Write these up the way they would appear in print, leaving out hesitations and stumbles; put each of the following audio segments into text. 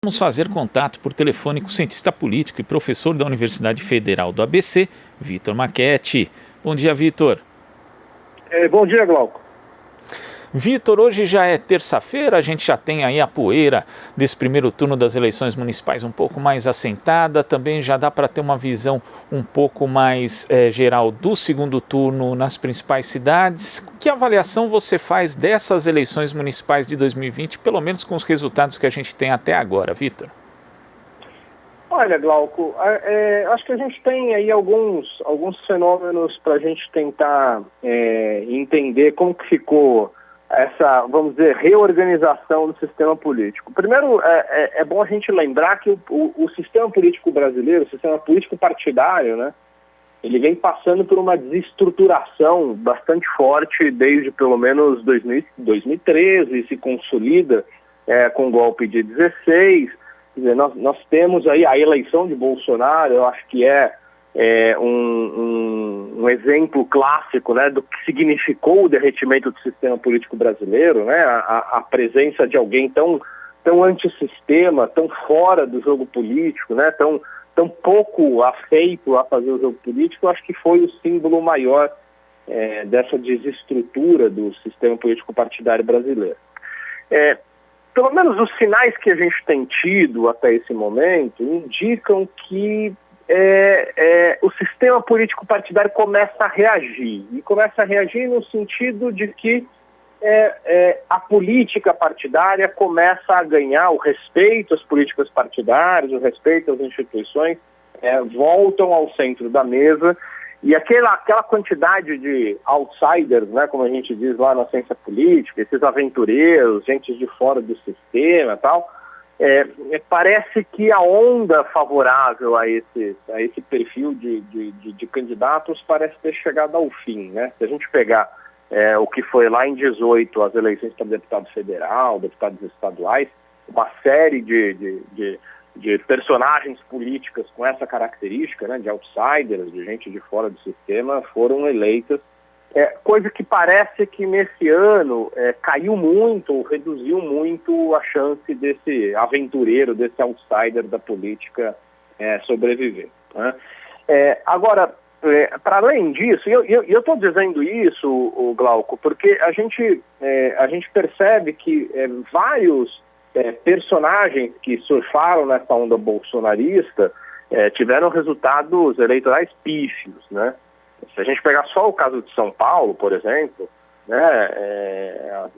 Vamos fazer contato por telefone com o cientista político e professor da Universidade Federal do ABC, Vitor Marchetti. Bom dia, Vitor. Bom dia, Glauco. Vitor, hoje já é terça-feira, a gente já tem aí a poeira desse primeiro turno das eleições municipais um pouco mais assentada, também já dá para ter uma visão um pouco mais geral do segundo turno nas principais cidades. Que avaliação você faz dessas eleições municipais de 2020, pelo menos com os resultados que a gente tem até agora, Vitor? Olha, Glauco, acho que a gente tem aí alguns fenômenos para a gente tentar entender como que ficou essa, vamos dizer, reorganização do sistema político. Primeiro, é bom a gente lembrar que o sistema político brasileiro, o sistema político partidário, né, ele vem passando por uma desestruturação bastante forte desde pelo menos 2013, se consolida com o golpe de 16. Quer dizer, nós temos aí a eleição de Bolsonaro, eu acho que um exemplo clássico, né, do que significou o derretimento do sistema político brasileiro, né, a presença de alguém tão antissistema, tão fora do jogo político, né, tão pouco afeito a fazer o jogo político. Eu acho que foi o símbolo maior dessa desestrutura do sistema político partidário brasileiro. Pelo menos os sinais que a gente tem tido até esse momento indicam que o sistema político partidário começa a reagir. E começa a reagir no sentido de que a política partidária começa a ganhar o respeito às políticas partidárias, o respeito às instituições, voltam ao centro da mesa. E aquela quantidade de outsiders, né, como a gente diz lá na ciência política, esses aventureiros, gente de fora do sistema e tal, parece que a onda favorável a esse perfil de candidatos parece ter chegado ao fim, né? Se a gente pegar o que foi lá em 2018, as eleições para deputado federal, deputados estaduais, uma série de personagens políticas com essa característica, né, de outsiders, de gente de fora do sistema, foram eleitas, coisa que parece que nesse ano caiu muito, reduziu muito a chance desse aventureiro, desse outsider da política sobreviver, né? Agora, para além disso, e eu estou dizendo isso, Glauco, porque a gente percebe que vários personagens que surfaram nessa onda bolsonarista tiveram resultados eleitorais pífios, né? Se a gente pegar só o caso de São Paulo, por exemplo, né,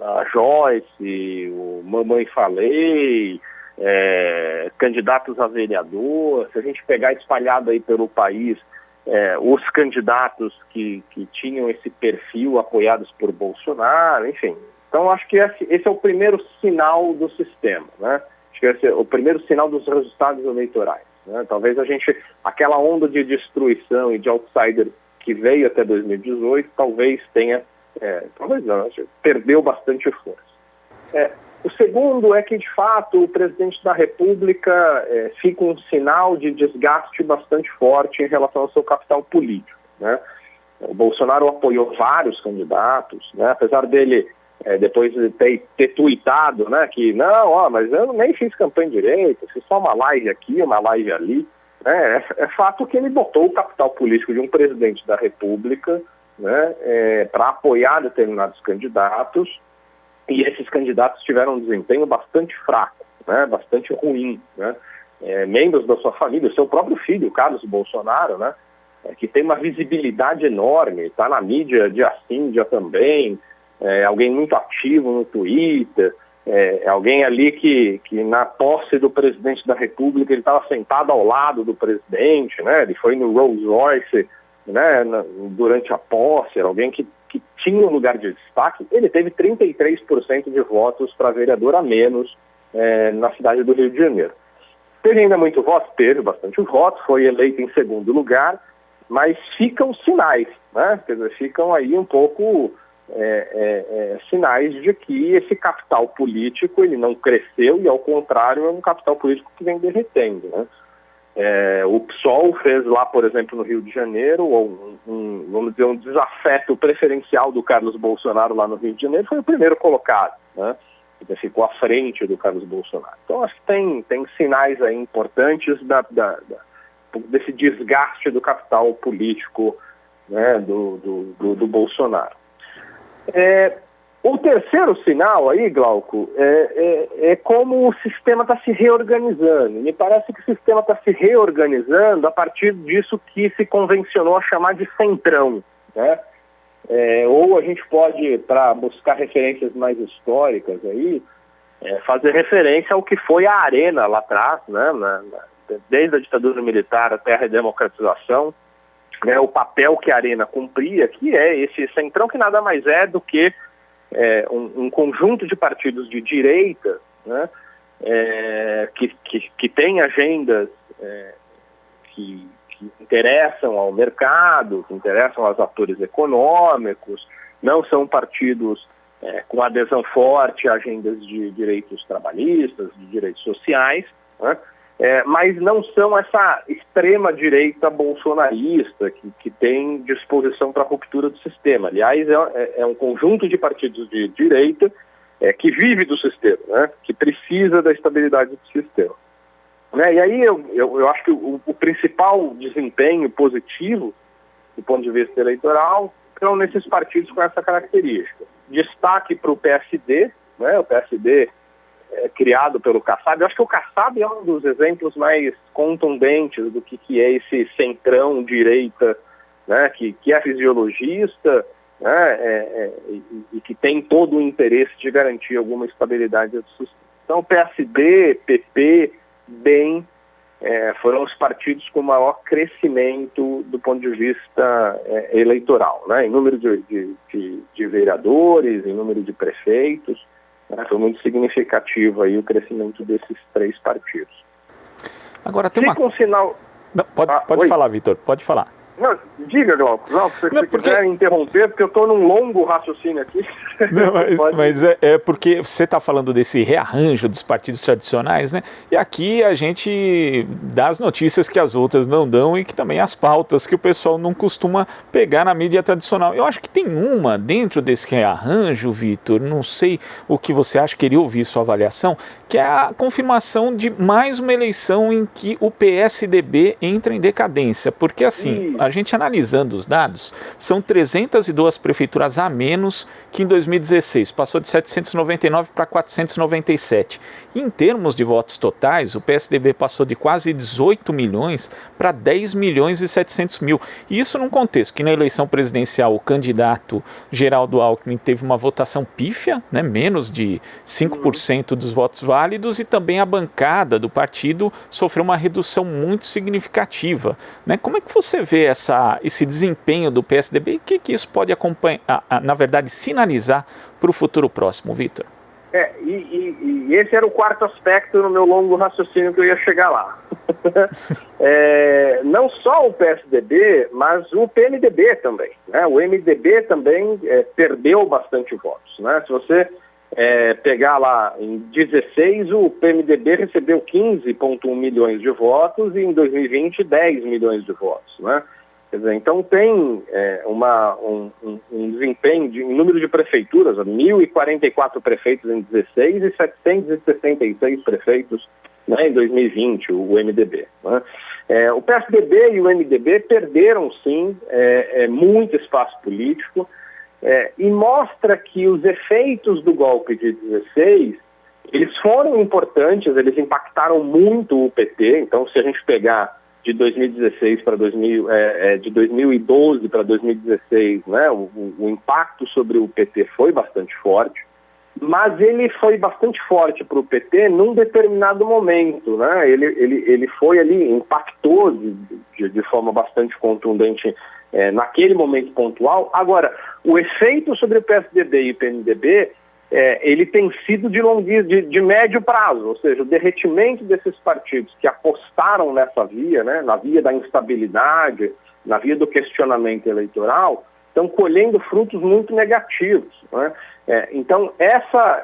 a Joyce, o Mamãe Falei, candidatos a vereador, se a gente pegar espalhado aí pelo país os candidatos que tinham esse perfil apoiados por Bolsonaro, enfim. Então, acho que esse é o primeiro sinal do sistema, né? Acho que esse é o primeiro sinal dos resultados eleitorais, né? Talvez aquela onda de destruição e de outsider que veio até 2018, talvez tenha, talvez não, perdeu bastante força. O segundo é que, de fato, o presidente da República fica um sinal de desgaste bastante forte em relação ao seu capital político, né? O Bolsonaro apoiou vários candidatos, né? Apesar dele depois de ter tuitado, né, que não, mas eu nem fiz campanha direito, fiz só uma live aqui, uma live ali, né? É fato que ele botou o capital político de um presidente da República, né, para apoiar determinados candidatos, e esses candidatos tiveram um desempenho bastante fraco, né, bastante ruim, né? Membros da sua família, o seu próprio filho, Carlos Bolsonaro, né, que tem uma visibilidade enorme, está na mídia dia sim, dia também, alguém muito ativo no Twitter, alguém ali que na posse do presidente da República ele estava sentado ao lado do presidente, né? Ele foi no Rolls Royce, né, durante a posse, era alguém que tinha um lugar de destaque. Ele teve 33% de votos para vereador a menos na cidade do Rio de Janeiro. Teve ainda muito voto? Teve bastante voto, foi eleito em segundo lugar, mas ficam sinais, né? Quer dizer, ficam aí um pouco sinais de que esse capital político ele não cresceu e, ao contrário, é um capital político que vem derretendo, né? O PSOL fez lá, por exemplo, no Rio de Janeiro, vamos dizer, um desafeto preferencial do Carlos Bolsonaro lá no Rio de Janeiro, foi o primeiro colocado, né? ficou à frente do Carlos Bolsonaro. Então, acho que tem sinais aí importantes desse desgaste do capital político, né, do Bolsonaro. O terceiro sinal aí, Glauco, é como o sistema está se reorganizando. Me parece que o sistema está se reorganizando a partir disso que se convencionou a chamar de centrão, né? Ou a gente pode, para buscar referências mais históricas aí, fazer referência ao que foi a Arena lá atrás, né? Desde a ditadura militar até a redemocratização, né? O papel que a Arena cumpria, que é esse centrão, que nada mais é do que um conjunto de partidos de direita, né, que tem agendas que interessam ao mercado, que interessam aos atores econômicos, não são partidos com adesão forte a agendas de direitos trabalhistas, de direitos sociais, né, mas não são essa extrema-direita bolsonarista que tem disposição para a ruptura do sistema. Aliás, é um conjunto de partidos de direita que vive do sistema, né, que precisa da estabilidade do sistema. Né, e aí eu acho que o principal desempenho positivo, do ponto de vista eleitoral, são nesses partidos com essa característica. Destaque para o PSD, né, o PSD criado pelo Kassab. Eu acho que o Kassab é um dos exemplos mais contundentes do que é esse centrão direita, né, que é fisiologista, né, e que tem todo o interesse de garantir alguma estabilidade do sistema. Então, PSD, PP, DEM foram os partidos com maior crescimento do ponto de vista eleitoral, né, em número de vereadores, em número de prefeitos. Foi muito significativo aí o crescimento desses três partidos. Agora tem uma... sinal... Não, pode falar, Vitor, pode falar. Não, diga, Glauco, se você quiser interromper, porque eu estou num longo raciocínio aqui. Não, mas porque você está falando desse rearranjo dos partidos tradicionais, né? E aqui a gente dá as notícias que as outras não dão e que também as pautas que o pessoal não costuma pegar na mídia tradicional. Eu acho que tem uma dentro desse rearranjo, Vitor, não sei o que você acha, queria ouvir sua avaliação, que é a confirmação de mais uma eleição em que o PSDB entra em decadência, porque assim... A gente analisando os dados, são 302 prefeituras a menos que em 2016, passou de 799 para 497. E em termos de votos totais, o PSDB passou de quase 18 milhões para 10 milhões e 700 mil. E isso num contexto que na eleição presidencial o candidato Geraldo Alckmin teve uma votação pífia, né, menos de 5% dos votos válidos, e também a bancada do partido sofreu uma redução muito significativa, né? Como é que você vê esse desempenho do PSDB e o que isso pode acompanhar, na verdade, sinalizar para o futuro próximo, Vitor? E esse era o quarto aspecto no meu longo raciocínio que eu ia chegar lá. Não só o PSDB, mas o PMDB também, né? O MDB também perdeu bastante votos, né? Se você pegar lá em 16, o PMDB recebeu 15,1 milhões de votos e em 2020 10 milhões de votos, né? Quer dizer, então tem um desempenho em número de prefeituras, 1.044 prefeitos em 16 e 766 prefeitos, né, em 2020, o MDB. Né? O PSDB e o MDB perderam, sim, muito espaço político, e mostra que os efeitos do golpe de 16, eles foram importantes, eles impactaram muito o PT. Então, se a gente pegar de 2016 para de 2012 para 2016, né, o impacto sobre o PT foi bastante forte, mas ele foi bastante forte para o PT num determinado momento, né? Ele foi ali, impactou de forma bastante contundente naquele momento pontual. Agora, o efeito sobre o PSDB e o PMDB, ele tem sido de médio prazo, ou seja, o derretimento desses partidos que apostaram nessa via, né, na via da instabilidade, na via do questionamento eleitoral, estão colhendo frutos muito negativos, né? Então,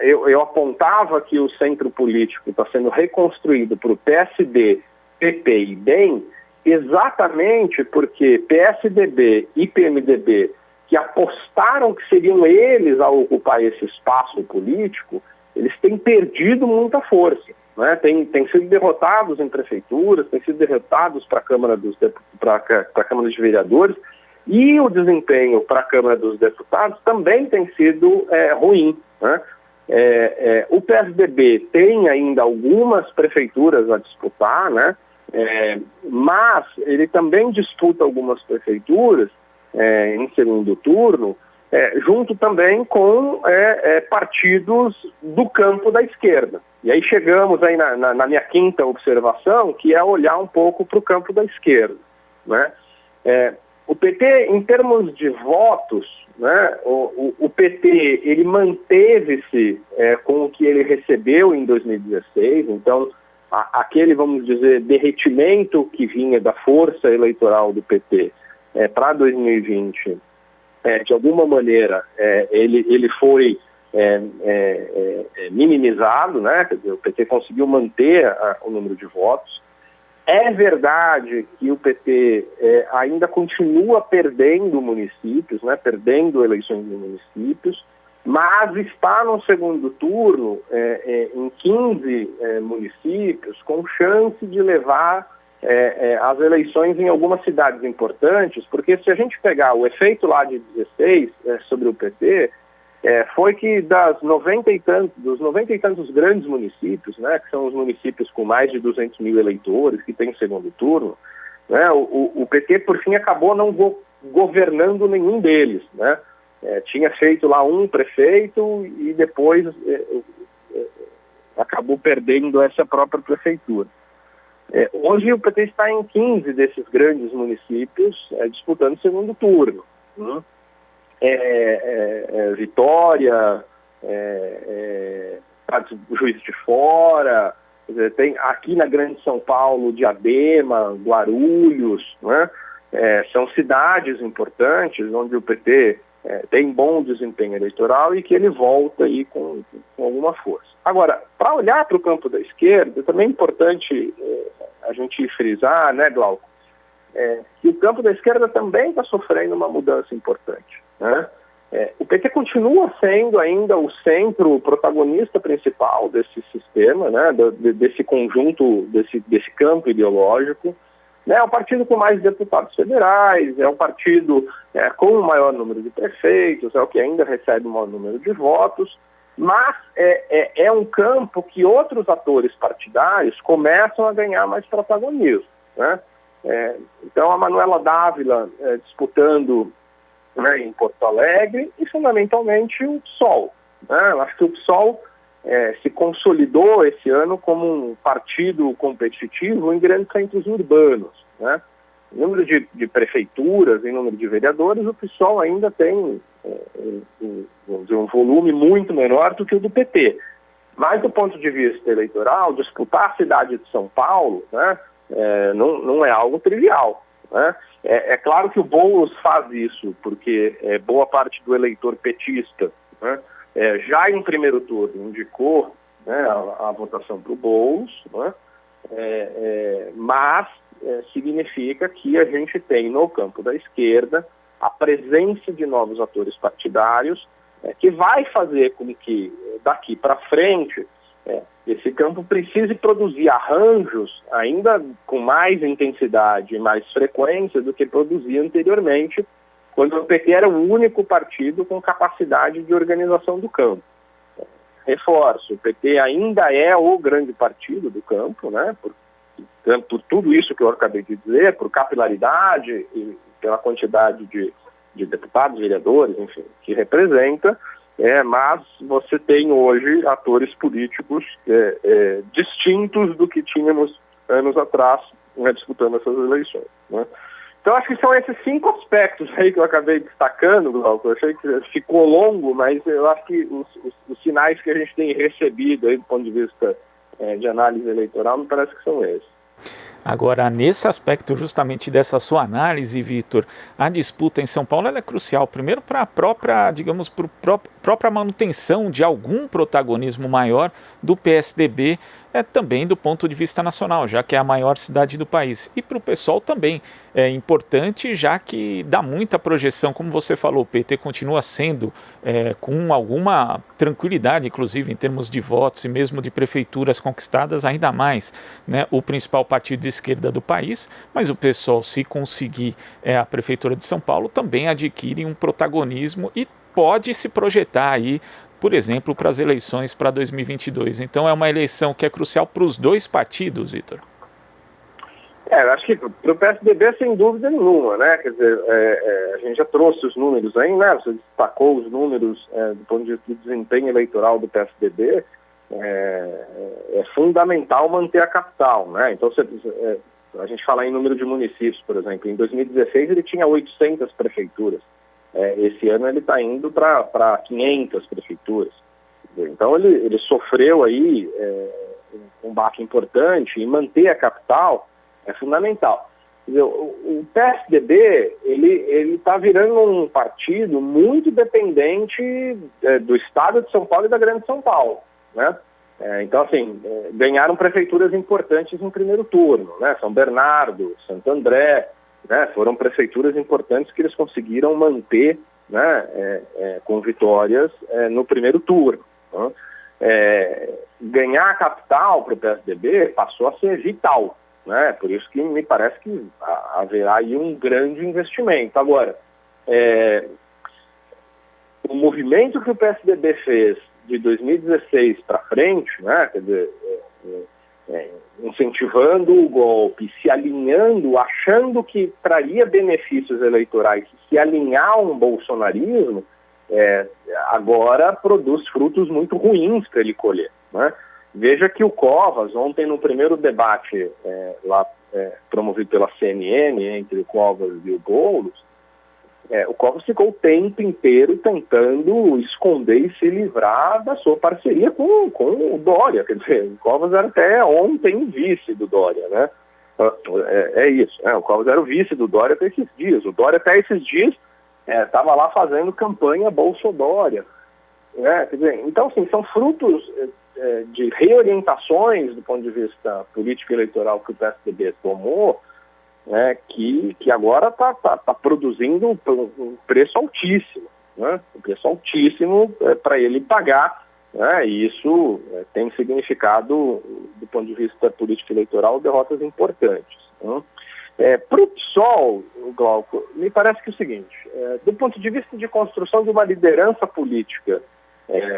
eu apontava que o centro político está sendo reconstruído por PSD, PP e DEM, exatamente porque PSDB e PMDB, que apostaram que seriam eles a ocupar esse espaço político, eles têm perdido muita força, né? Têm sido derrotados em prefeituras, têm sido derrotados para a Câmara de Vereadores, e o desempenho para a Câmara dos Deputados também tem sido ruim, né? O PSDB tem ainda algumas prefeituras a disputar, né? Mas ele também disputa algumas prefeituras em segundo turno, junto também com partidos do campo da esquerda. E aí chegamos aí na minha quinta observação, que é olhar um pouco para o campo da esquerda, né? O PT, em termos de votos, né, o PT ele manteve-se com o que ele recebeu em 2016, então aquele, vamos dizer, derretimento que vinha da força eleitoral do PT para 2020, de alguma maneira, ele foi minimizado, né? Quer dizer, o PT conseguiu manter o número de votos. É verdade que o PT ainda continua perdendo municípios, né? Perdendo eleições de municípios, mas está no segundo turno em 15 municípios, com chance de levar as eleições em algumas cidades importantes, porque se a gente pegar o efeito lá de 16 sobre o PT, foi que dos 90 e tantos grandes municípios, né, que são os municípios com mais de 200 mil eleitores, que tem segundo turno, né, o PT, por fim, acabou não governando nenhum deles, né? Tinha feito lá um prefeito e depois acabou perdendo essa própria prefeitura. Hoje o PT está em 15 desses grandes municípios disputando segundo turno, né? Vitória, Juiz de Fora, tem aqui na Grande São Paulo, Diadema, Guarulhos, né? São cidades importantes onde o PT tem bom desempenho eleitoral e que ele volta aí com alguma força. Agora, para olhar para o campo da esquerda, também é importante a gente frisar, né, Glauco, que o campo da esquerda também está sofrendo uma mudança importante, né? O PT continua sendo ainda o centro, o protagonista principal desse sistema, né, desse conjunto, desse campo ideológico. É o partido com mais deputados federais, é o partido com o maior número de prefeitos, é o que ainda recebe o maior número de votos, mas é um campo que outros atores partidários começam a ganhar mais protagonismo, né? Então a Manuela Dávila disputando, né, em Porto Alegre, e fundamentalmente o PSOL, né? Eu acho que o PSOL se consolidou esse ano como um partido competitivo em grandes centros urbanos, né? Em número de prefeituras, em número de vereadores, o PSOL ainda tem um volume muito menor do que o do PT. Mas do ponto de vista eleitoral, disputar a cidade de São Paulo, né, não é algo trivial, né? É claro que o Boulos faz isso, porque boa parte do eleitor petista, né, já em primeiro turno indicou, né, a votação para o Boulos, né, mas significa que a gente tem no campo da esquerda a presença de novos atores partidários que vai fazer com que daqui para frente esse campo precise produzir arranjos ainda com mais intensidade e mais frequência do que produzia anteriormente, quando o PT era o único partido com capacidade de organização do campo. Reforço, o PT ainda é o grande partido do campo, né, por tudo isso que eu acabei de dizer, por capilaridade e pela quantidade de deputados, vereadores, enfim, que representa, mas você tem hoje atores políticos distintos do que tínhamos anos atrás, né, disputando essas eleições, né? Então acho que são esses 5 aspectos aí que eu acabei destacando, Glauco. Eu achei que ficou longo, mas eu acho que os sinais que a gente tem recebido aí do ponto de vista de análise eleitoral me parece que são esses. Agora, nesse aspecto justamente dessa sua análise, Vitor, a disputa em São Paulo ela é crucial, primeiro para a própria, digamos, própria manutenção de algum protagonismo maior do PSDB também do ponto de vista nacional, já que é a maior cidade do país. E para o PSOL também é importante, já que dá muita projeção, como você falou, o PT continua sendo com alguma tranquilidade, inclusive em termos de votos e mesmo de prefeituras conquistadas, ainda mais, né, o principal partido de esquerda do país, mas o PSOL, se conseguir a prefeitura de São Paulo, também adquire um protagonismo e pode se projetar aí, por exemplo, para as eleições para 2022. Então é uma eleição que é crucial para os dois partidos, Vitor. Eu acho que para o PSDB, sem dúvida nenhuma, né? Quer dizer, a gente já trouxe os números aí, né? Você destacou os números do ponto de vista do desempenho eleitoral do PSDB. É fundamental manter a capital, né? Então, a gente fala em número de municípios, por exemplo. Em 2016 ele tinha 800 prefeituras. Esse ano ele está indo para 500 prefeituras. Então ele sofreu aí um baque importante, e manter a capital é fundamental. Quer dizer, o PSDB ele está virando um partido muito dependente do estado de São Paulo e da Grande São Paulo, né? Então, assim, ganharam prefeituras importantes no primeiro turno, né? São Bernardo, Santo André, né? Foram prefeituras importantes que eles conseguiram manter, né? Com vitórias no primeiro turno, né? Ganhar a capital para o PSDB passou a ser vital, né? Por isso que me parece que haverá aí um grande investimento. Agora, o movimento que o PSDB fez de 2016 para frente, né? Quer dizer, incentivando o golpe, se alinhando, achando que traria benefícios eleitorais, se alinhar a um bolsonarismo, agora produz frutos muito ruins para ele colher, né? Veja que o Covas, ontem no primeiro debate promovido pela CNN entre o Covas e o Boulos, o Covas ficou o tempo inteiro tentando esconder e se livrar da sua parceria com o Dória. Quer dizer, o Covas era até ontem vice do Dória, né? Isso, né? O Covas era o vice do Dória até esses dias. O Dória até esses dias estava lá fazendo campanha Bolsodória, né? Quer dizer, então, assim, são frutos de reorientações do ponto de vista político e eleitoral que o PSDB tomou, que agora está produzindo um preço altíssimo, né? Um preço altíssimo para ele pagar, né? E isso tem significado, do ponto de vista político e eleitoral, derrotas importantes, né? Para o PSOL, Glauco, me parece que é o seguinte, do ponto de vista de construção de uma liderança política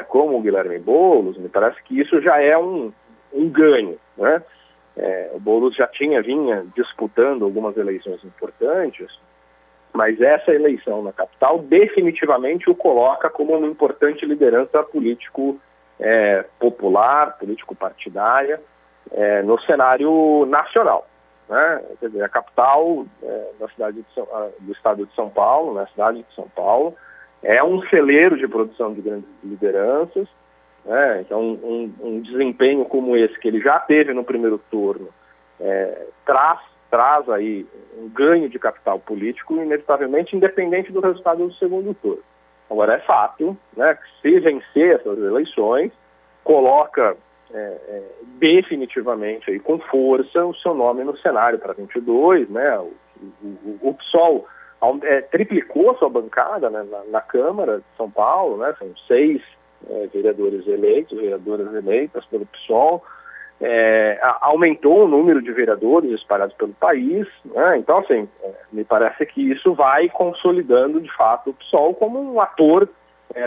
como o Guilherme Boulos, me parece que isso já é um ganho, né? O Boulos já vinha disputando algumas eleições importantes, mas essa eleição na capital definitivamente o coloca como uma importante liderança político-popular, político-partidária, no cenário nacional, né? Quer dizer, a capital do estado de São Paulo, na cidade de São Paulo, é um celeiro de produção de grandes lideranças. Então, um desempenho como esse, que ele já teve no primeiro turno, traz aí um ganho de capital político, inevitavelmente, independente do resultado do segundo turno. Agora, é fato, né, que se vencer essas eleições, coloca definitivamente, aí, com força, o seu nome no cenário para 22, né? O PSOL triplicou sua bancada, né, na Câmara de São Paulo, né? São 6 vereadoras eleitas pelo PSOL, aumentou o número de vereadores espalhados pelo país, né? Então, assim, me parece que isso vai consolidando, de fato, o PSOL como um ator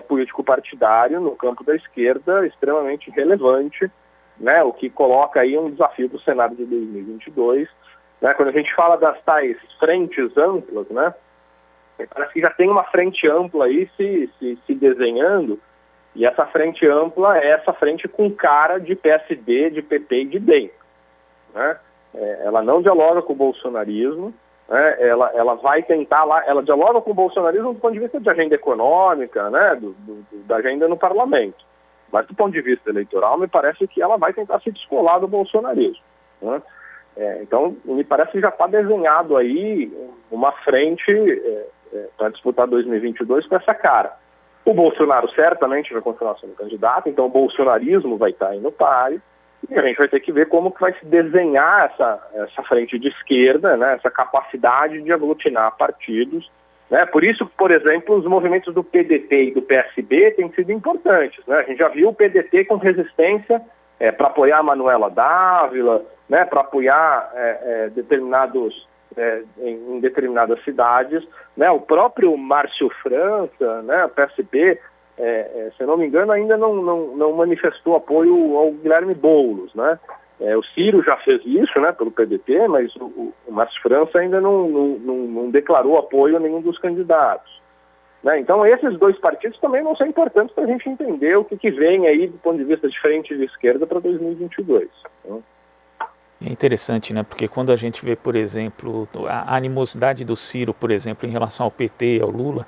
político-partidário no campo da esquerda extremamente relevante, né? O que coloca aí um desafio para o cenário de 2022, né? Quando a gente fala das tais frentes amplas, né? Parece que já tem uma frente ampla aí se desenhando. E essa frente ampla é essa frente com cara de PSD, de PT e de DEM, né? Ela não dialoga com o bolsonarismo, né? Ela vai tentar lá, ela dialoga com o bolsonarismo do ponto de vista de agenda econômica, né? Da agenda no parlamento. Mas do ponto de vista eleitoral, me parece que ela vai tentar se descolar do bolsonarismo, né? Então, me parece que já está desenhado aí uma frente para disputar 2022 com essa cara. O Bolsonaro certamente vai continuar sendo candidato, então o bolsonarismo vai estar aí no páreo, E a gente vai ter que ver como que vai se desenhar essa frente de esquerda, né, essa capacidade de aglutinar partidos. Né? Por isso, por exemplo, os movimentos do PDT e do PSB têm sido importantes. Né? A gente já viu o PDT com resistência para apoiar a Manuela Dávila, né, para apoiar em determinadas cidades. Né? O próprio Márcio França, né, o PSB, se eu não me engano, ainda não manifestou apoio ao Guilherme Boulos. Né? O Ciro já fez isso, né, pelo PDT, mas o Márcio França ainda não declarou apoio a nenhum dos candidatos. Né? Então, esses dois partidos também vão ser importantes para a gente entender o que vem aí do ponto de vista de frente de esquerda para 2022. Né? É interessante, né? Porque quando a gente vê, por exemplo, a animosidade do Ciro, por exemplo, em relação ao PT, ao Lula,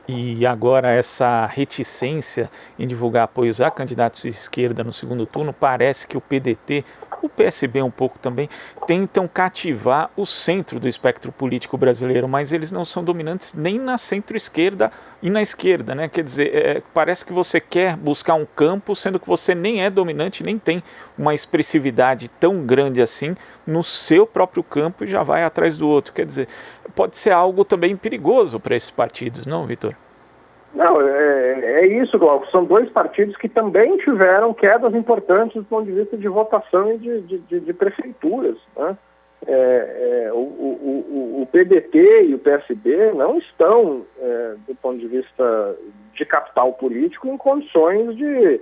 e agora essa reticência em divulgar apoios a candidatos de esquerda no segundo turno, parece que o PDT, o PSB um pouco também, tentam cativar o centro do espectro político brasileiro, mas eles não são dominantes nem na centro-esquerda e na esquerda, né? Quer dizer, parece que você quer buscar um campo, sendo que você nem é dominante, nem tem uma expressividade tão grande assim no seu próprio campo e já vai atrás do outro. Quer dizer, pode ser algo também perigoso para esses partidos, não, Vitor? Não, é isso, Glauco. São dois partidos que também tiveram quedas importantes do ponto de vista de votação e de prefeituras. Né? O PDT e o PSB não estão, do ponto de vista de capital político, em condições de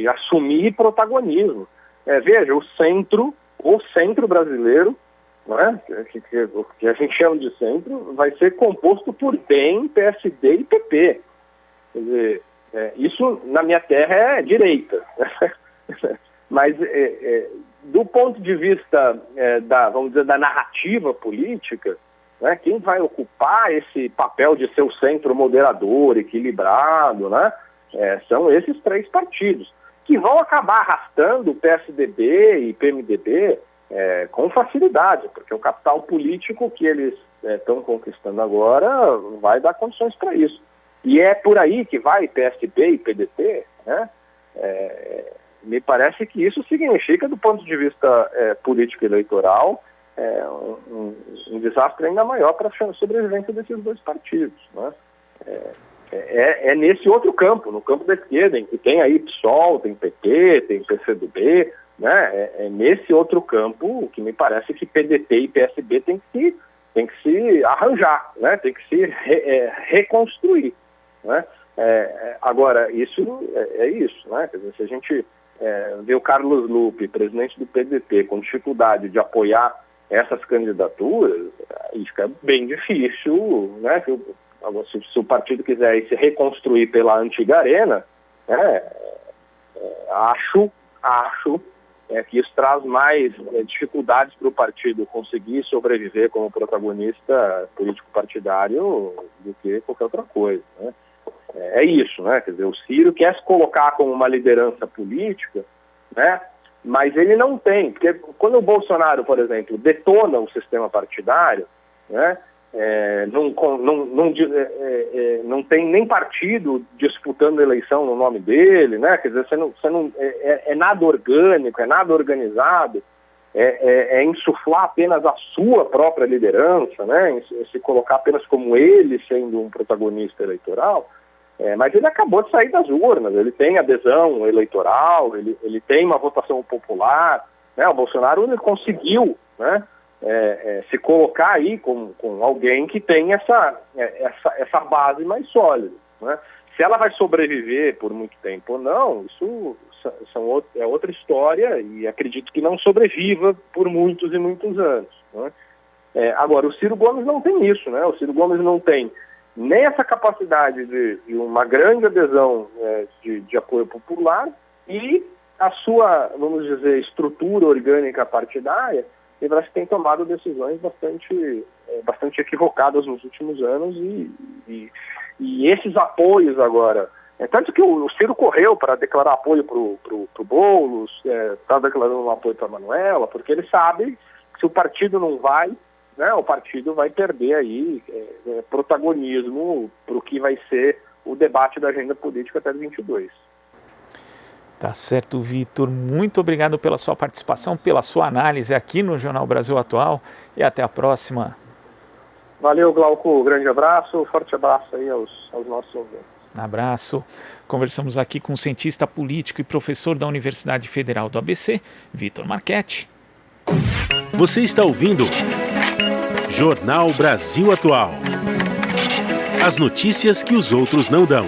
assumir protagonismo. Veja, o centro brasileiro, né, que a gente chama de centro, vai ser composto por DEM, PSD e PP. Quer dizer, isso na minha terra é direita. Mas do ponto de vista vamos dizer, da narrativa política, né, quem vai ocupar esse papel de ser o centro moderador, equilibrado, né, são esses três partidos, que vão acabar arrastando o PSDB e PMDB com facilidade, porque o capital político que eles estão conquistando agora vai dar condições para isso. E é por aí que vai PSB e PDT, né? Me parece que isso significa, do ponto de vista político eleitoral, um desastre ainda maior para a sobrevivência desses dois partidos. Né? É nesse outro campo, no campo da esquerda, em que tem aí PSOL, tem PT, tem PCdoB, né? É nesse outro campo que me parece que PDT e PSB tem que se arranjar, né? Tem que se reconstruir. Né? Agora, isso é isso, né? Quer dizer, se a gente vê o Carlos Lupe, presidente do PDT, com dificuldade de apoiar essas candidaturas, aí fica bem difícil, né? Se o partido quiser se reconstruir pela antiga arena, acho que isso traz mais dificuldades para o partido conseguir sobreviver como protagonista político-partidário do que qualquer outra coisa. Né? É isso, né? Quer dizer, o Ciro quer se colocar como uma liderança política, né? Mas ele não tem, porque quando o Bolsonaro, por exemplo, detona o sistema partidário, né? Não tem nem partido disputando eleição no nome dele, né? Quer dizer, você não é nada orgânico, é nada organizado, é insuflar apenas a sua própria liderança, né? Se colocar apenas como ele sendo um protagonista eleitoral. Mas ele acabou de sair das urnas, ele tem adesão eleitoral, ele tem uma votação popular, né? O Bolsonaro ele conseguiu, né? Se colocar aí com alguém que tem essa base mais sólida. Né? Se ela vai sobreviver por muito tempo ou não, isso é outra história e acredito que não sobreviva por muitos e muitos anos. Né? Agora, o Ciro Gomes não tem isso, né? O Ciro Gomes não tem nem essa capacidade de uma grande adesão de apoio popular e a sua, vamos dizer, estrutura orgânica partidária. E parece que tem tomado decisões bastante equivocadas nos últimos anos e esses apoios agora. Tanto que o Ciro correu para declarar apoio para o Boulos, está declarando um apoio para a Manuela, porque ele sabe que se o partido não vai, né, o partido vai perder aí protagonismo para o que vai ser o debate da agenda política até 22. Tá certo, Vitor. Muito obrigado pela sua participação, pela sua análise aqui no Jornal Brasil Atual e até a próxima. Valeu, Glauco. Grande abraço. Forte abraço aí aos nossos ouvintes. Abraço. Conversamos aqui com o cientista político e professor da Universidade Federal do ABC, Vitor Marchetti. Você está ouvindo Jornal Brasil Atual. As notícias que os outros não dão.